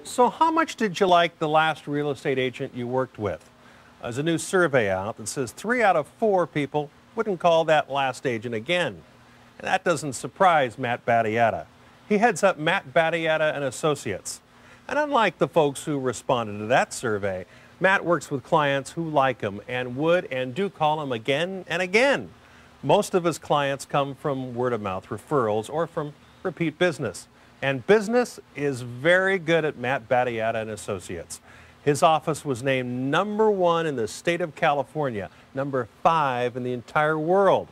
So how much did you like the last real estate agent you worked with? There's a new survey out that says 3 out of 4 people wouldn't call that last agent again. And that doesn't surprise Matt-Battiata. He heads up Matt-Battiata and Associates. And unlike the folks who responded to that survey, Matt works with clients who like him and would and do call him again and again. Most of his clients come from word-of-mouth referrals or from repeat business. And business is very good at Matt-Battiata and Associates. His office was named #1 in the state of California, #5 in the entire world.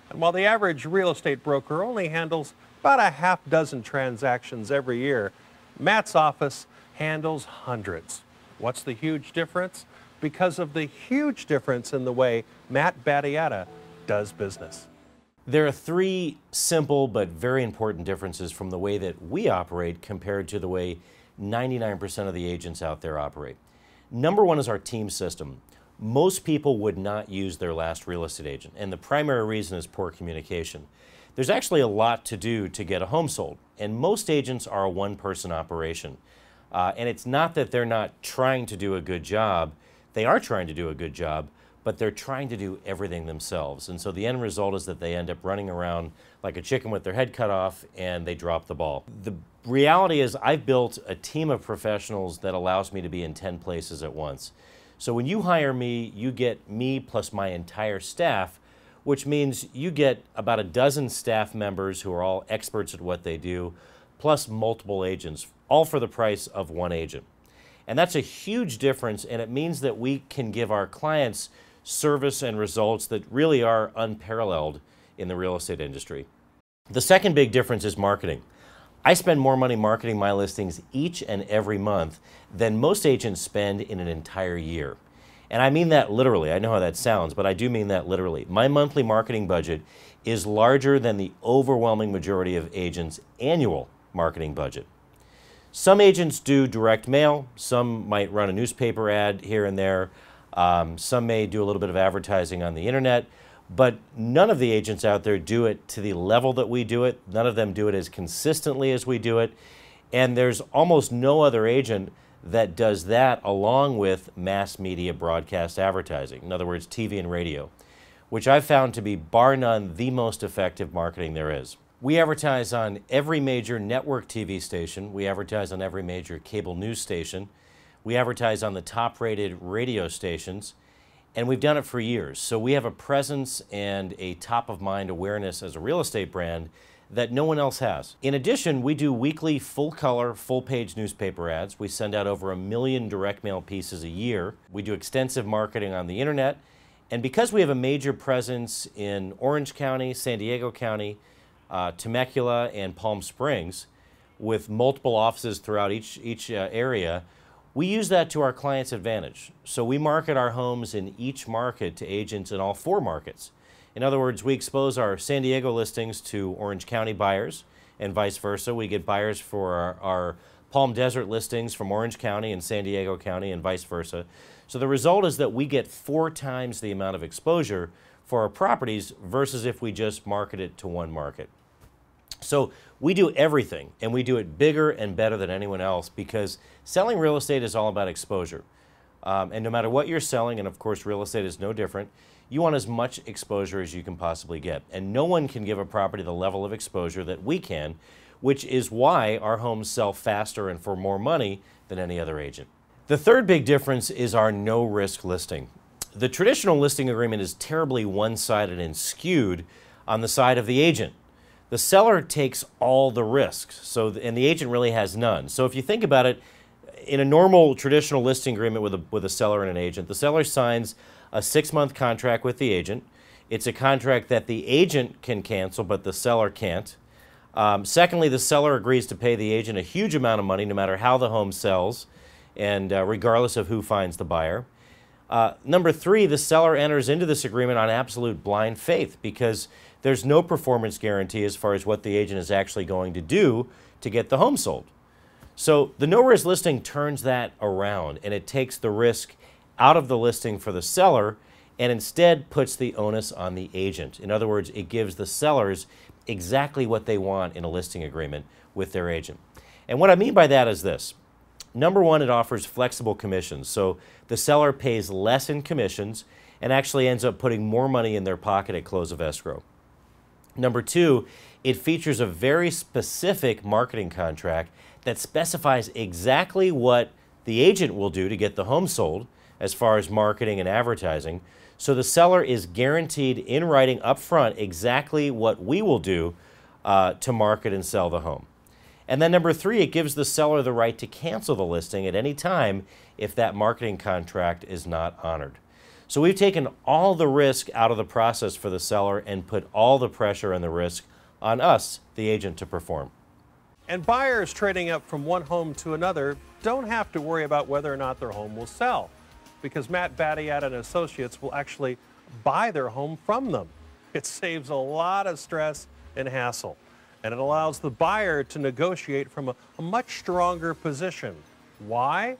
And while the average real estate broker only handles about a half dozen transactions every year, Matt's office handles hundreds. What's the huge difference? Because of the huge difference in the way Matt-Battiata does business. There are 3 simple but very important differences from the way that we operate compared to the way 99% of the agents out there operate. #1 is our team system. Most people would not use their last real estate agent, and the primary reason is poor communication. There's actually a lot to do to get a home sold, and most agents are a one-person operation. And it's not that they're not trying to do a good job. They are trying to do a good job, but they're trying to do everything themselves. And so the end result is that they end up running around like a chicken with their head cut off and they drop the ball. The reality is I've built a team of professionals that allows me to be in 10 places at once. So when you hire me, you get me plus my entire staff, which means you get about a dozen staff members who are all experts at what they do, plus multiple agents, all for the price of one agent. And that's a huge difference, and it means that we can give our clients service and results that really are unparalleled in the real estate industry. The second big difference is marketing. I spend more money marketing my listings each and every month than most agents spend in an entire year. And I mean that literally. I know how that sounds, but I do mean that literally. My monthly marketing budget is larger than the overwhelming majority of agents' annual marketing budget. Some agents do direct mail. Some might run a newspaper ad here and there. Some may do a little bit of advertising on the internet, but none of the agents out there do it to the level that we do it. None of them do it as consistently as we do it. And there's almost no other agent that does that along with mass media broadcast advertising. In other words, TV and radio, which I've found to be bar none the most effective marketing there is. We advertise on every major network TV station. We advertise on every major cable news station. We advertise on the top-rated radio stations, and we've done it for years. So we have a presence and a top-of-mind awareness as a real estate brand that no one else has. In addition, we do weekly full-color, full-page newspaper ads. We send out over 1 million direct mail pieces a year. We do extensive marketing on the internet, and because we have a major presence in Orange County, San Diego County, Temecula, and Palm Springs, with multiple offices throughout each area, we use that to our clients' advantage. So we market our homes in each market to agents in all 4 markets. In other words, we expose our San Diego listings to Orange County buyers and vice versa. We get buyers for our Palm Desert listings from Orange County and San Diego County and vice versa. So the result is that we get 4 times the amount of exposure for our properties versus if we just market it to one market. So we do everything, and we do it bigger and better than anyone else because selling real estate is all about exposure. And no matter what you're selling, and of course real estate is no different, you want as much exposure as you can possibly get. And no one can give a property the level of exposure that we can, which is why our homes sell faster and for more money than any other agent. The third big difference is our no-risk listing. The traditional listing agreement is terribly one-sided and skewed on the side of the agent. The seller takes all the risks, and the agent really has none. So if you think about it, in a normal traditional listing agreement with a seller and an agent, the seller signs a 6-month contract with the agent. It's a contract that the agent can cancel, but the seller can't. Secondly, the seller agrees to pay the agent a huge amount of money no matter how the home sells, and regardless of who finds the buyer. Number 3, the seller enters into this agreement on absolute blind faith because there's no performance guarantee as far as what the agent is actually going to do to get the home sold. So the no-risk listing turns that around, and it takes the risk out of the listing for the seller and instead puts the onus on the agent. In other words, it gives the sellers exactly what they want in a listing agreement with their agent. And what I mean by that is this. Number one, it offers flexible commissions. So the seller pays less in commissions and actually ends up putting more money in their pocket at close of escrow. Number two, it features a very specific marketing contract that specifies exactly what the agent will do to get the home sold as far as marketing and advertising. So the seller is guaranteed in writing up front exactly what we will do to market and sell the home. And then number three, it gives the seller the right to cancel the listing at any time if that marketing contract is not honored. So we've taken all the risk out of the process for the seller and put all the pressure and the risk on us, the agent, to perform. And buyers trading up from one home to another don't have to worry about whether or not their home will sell, because Matt-Battiata and Associates will actually buy their home from them. It saves a lot of stress and hassle, and it allows the buyer to negotiate from a much stronger position. Why?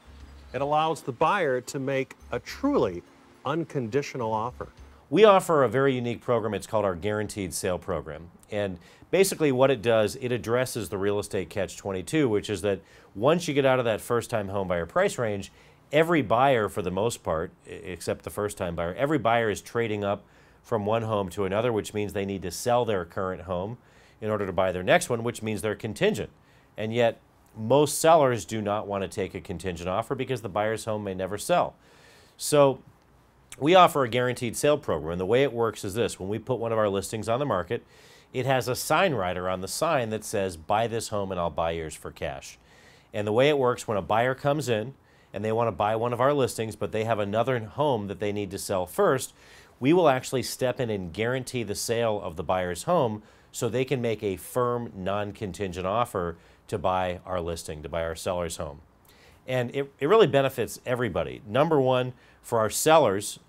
It allows the buyer to make a truly unconditional offer. We offer a very unique program. It's called our Guaranteed Sale Program. And basically what it does, it addresses the real estate catch-22, which is that once you get out of that first-time home buyer price range, every buyer, for the most part, except the first-time buyer, every buyer is trading up from one home to another, which means they need to sell their current home in order to buy their next one, which means they're contingent. And yet, most sellers do not want to take a contingent offer because the buyer's home may never sell. So we offer a guaranteed sale program, and the way it works is this. When we put one of our listings on the market, it has a sign rider on the sign that says, buy this home and I'll buy yours for cash. And the way it works, when a buyer comes in and they want to buy one of our listings, but they have another home that they need to sell first, we will actually step in and guarantee the sale of the buyer's home so they can make a firm, non-contingent offer to buy our listing, to buy our seller's home. And it really benefits everybody. Number one, for our sellers,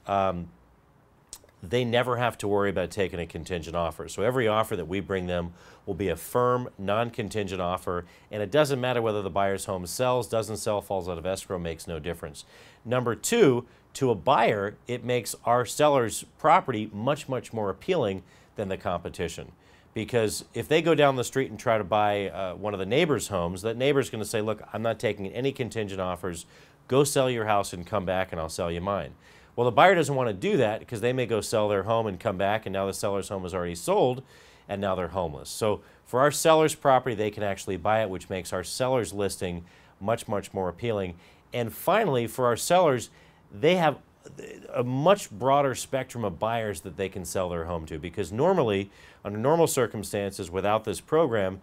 they never have to worry about taking a contingent offer. So every offer that we bring them will be a firm, non-contingent offer, and it doesn't matter whether the buyer's home sells, doesn't sell, falls out of escrow, makes no difference. Number two, to a buyer, it makes our seller's property much, much more appealing than the competition. Because if they go down the street and try to buy one of the neighbor's homes, that neighbor's going to say, look, I'm not taking any contingent offers. Go sell your house and come back and I'll sell you mine. Well, the buyer doesn't want to do that because they may go sell their home and come back, and now the seller's home is already sold and now they're homeless. So for our seller's property, they can actually buy it, which makes our seller's listing much, much more appealing. And finally, for our sellers, they have a much broader spectrum of buyers that they can sell their home to, because normally, under normal circumstances, without this program,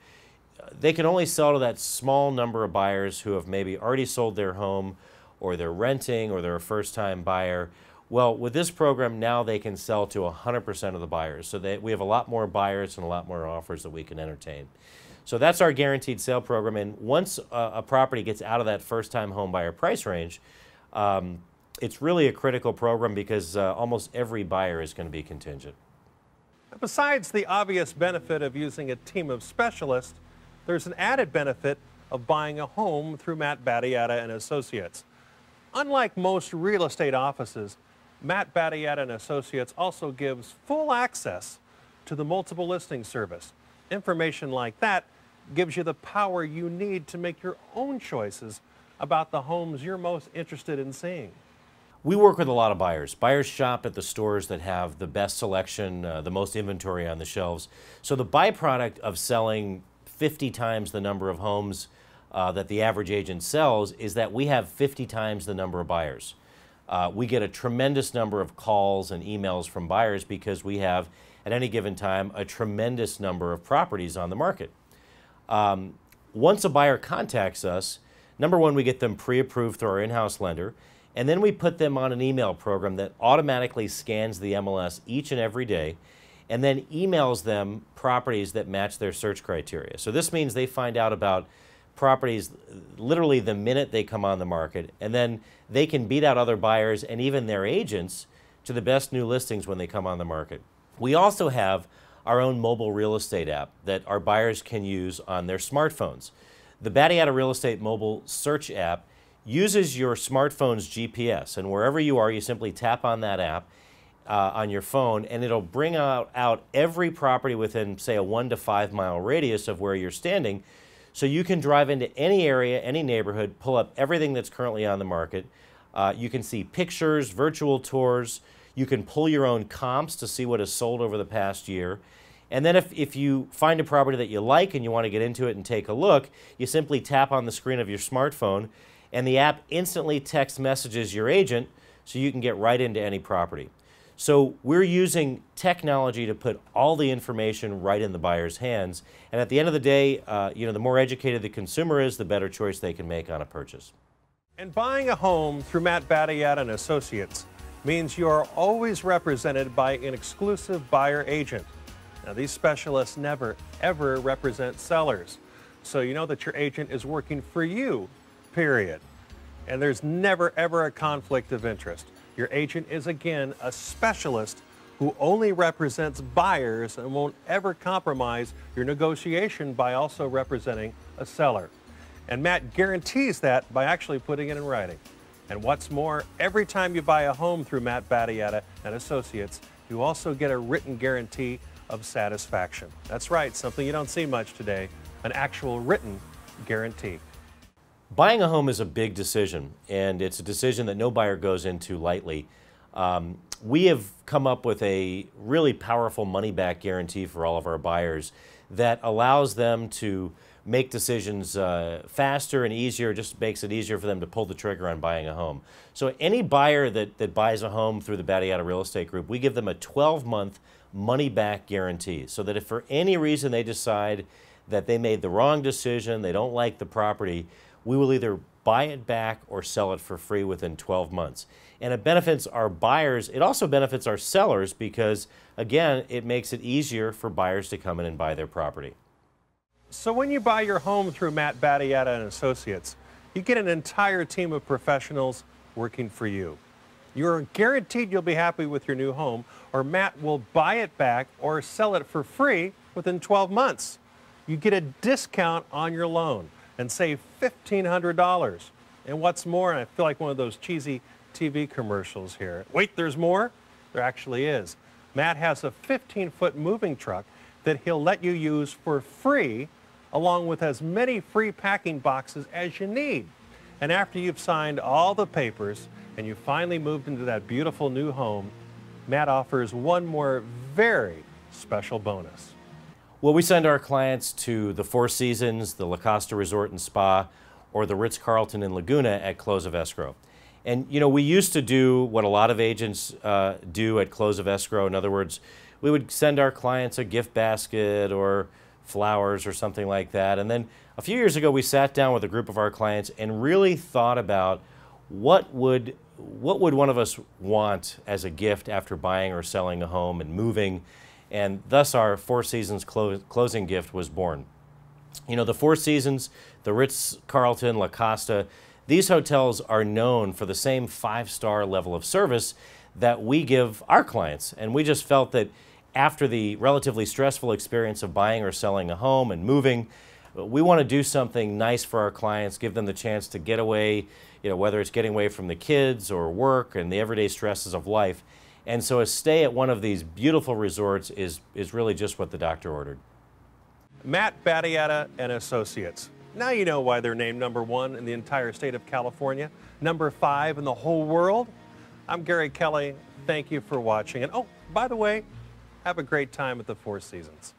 they can only sell to that small number of buyers who have maybe already sold their home, or they're renting, or they're a first-time buyer. Well, with this program, now they can sell to 100% of the buyers. So we have a lot more buyers and a lot more offers that we can entertain. So that's our guaranteed sale program. And once a property gets out of that first-time home buyer price range, it's really a critical program because almost every buyer is going to be contingent. Besides the obvious benefit of using a team of specialists, there's an added benefit of buying a home through Matt-Battiata and Associates. Unlike most real estate offices, Matt-Battiata and Associates also gives full access to the multiple listing service. Information like that gives you the power you need to make your own choices about the homes you're most interested in seeing. We work with a lot of buyers. Buyers shop at the stores that have the best selection, the most inventory on the shelves. So the byproduct of selling 50 times the number of homes that the average agent sells is that we have 50 times the number of buyers. We get a tremendous number of calls and emails from buyers because we have, at any given time, a tremendous number of properties on the market. Once a buyer contacts us, number one, we get them pre-approved through our in-house lender, and then we put them on an email program that automatically scans the MLS each and every day and then emails them properties that match their search criteria. So this means they find out about properties literally the minute they come on the market, and then they can beat out other buyers and even their agents to the best new listings when they come on the market. We also have our own mobile real estate app that our buyers can use on their smartphones. The Battiata Real Estate Mobile Search app uses your smartphone's GPS, and wherever you are, you simply tap on that app on your phone, and it'll bring out every property within, say, a 1 to 5 mile radius of where you're standing, So you can drive into any area, any neighborhood, pull up everything that's currently on the market. You can see pictures, virtual tours. You can pull your own comps to see what has sold over the past year. And then if you find a property that you like and you want to get into it and take a look, you simply tap on the screen of your smartphone and the app instantly text messages your agent so you can get right into any property. So we're using technology to put all the information right in the buyer's hands. And at the end of the day, the more educated the consumer is, the better choice they can make on a purchase. And buying a home through Matt-Battiata and Associates means you are always represented by an exclusive buyer agent. Now, these specialists never, ever represent sellers. So you know that your agent is working for you, period. And there's never, ever a conflict of interest. Your agent is, again, a specialist who only represents buyers and won't ever compromise your negotiation by also representing a seller. And Matt guarantees that by actually putting it in writing. And what's more, every time you buy a home through Matt-Battiata and Associates, you also get a written guarantee of satisfaction. That's right, something you don't see much today, an actual written guarantee. Buying a home is a big decision, and it's a decision that no buyer goes into lightly. We have come up with a really powerful money-back guarantee for all of our buyers that allows them to make decisions faster and easier, just makes it easier for them to pull the trigger on buying a home. So any buyer that buys a home through the Battiata Real Estate Group, we give them a 12-month money-back guarantee, so that if for any reason they decide that they made the wrong decision, they don't like the property, we will either buy it back or sell it for free within 12 months. And it benefits our buyers. It also benefits our sellers because, again, it makes it easier for buyers to come in and buy their property. So when you buy your home through Matt-Battiata and Associates, you get an entire team of professionals working for you. You're guaranteed you'll be happy with your new home, or Matt will buy it back or sell it for free within 12 months. You get a discount on your loan and save $1,500. And what's more, and I feel like one of those cheesy TV commercials here. Wait, there's more? There actually is. Matt has a 15-foot moving truck that he'll let you use for free, along with as many free packing boxes as you need. And after you've signed all the papers and you finally moved into that beautiful new home, Matt offers one more very special bonus. Well, we send our clients to the Four Seasons, the La Costa Resort and Spa, or the Ritz-Carlton in Laguna at close of escrow. And, you know, we used to do what a lot of agents do at close of escrow. In other words, we would send our clients a gift basket or flowers or something like that. And then a few years ago, we sat down with a group of our clients and really thought about what would one of us want as a gift after buying or selling a home and moving. And thus our Four Seasons closing gift was born. You know, the Four Seasons, the Ritz-Carlton, La Costa, these hotels are known for the same 5-star level of service that we give our clients. And we just felt that after the relatively stressful experience of buying or selling a home and moving, we want to do something nice for our clients, give them the chance to get away, you know, whether it's getting away from the kids or work and the everyday stresses of life. And so a stay at one of these beautiful resorts is really just what the doctor ordered. Matt-Battiata and Associates. Now you know why they're named #1 in the entire state of California, #5 in the whole world. I'm Gary Kelly. Thank you for watching. And oh, by the way, have a great time at the Four Seasons.